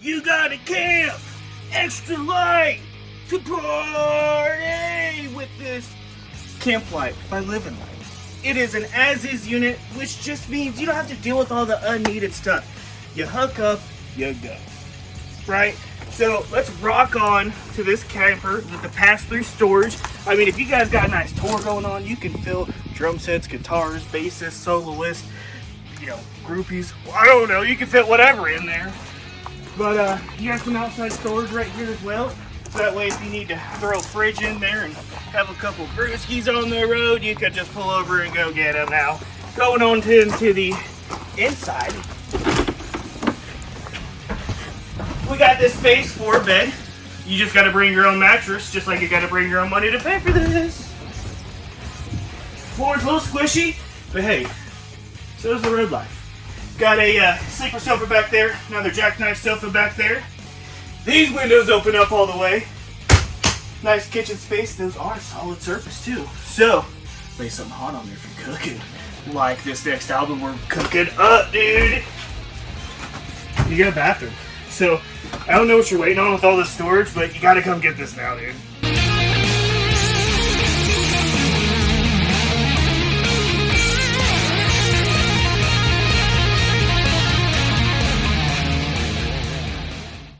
You gotta camp extra light to party with this CampLite by Livin Lite. It is an as-is unit, which just means you don't have to deal with all the unneeded stuff. You hook up, you go. Right? So let's rock on to this camper with the pass-through storage. I mean, if you guys got a nice tour going on, you can fill drum sets, guitars, bassists, soloists, you know, groupies. Well, I don't know, you can fit whatever in there. But you got some outside storage right here as well. So that way if you need to throw a fridge in there and have a couple brewskis on the road, you could just pull over and go get them. Now, going on into the inside, we got this space for a bed. You just got to bring your own mattress, just like you got to bring your own money to pay for this. Floor's a little squishy, but hey, so is the road life. Got a sleeper sofa back there, another jackknife sofa back there. These windows open up all the way. Nice kitchen space. Those are solid surface too. So, lay something hot on there if you're cooking. Like this next album we're cooking up, dude. You get a bathroom. So, I don't know what you're waiting on with all this storage, but you gotta come get this now, dude.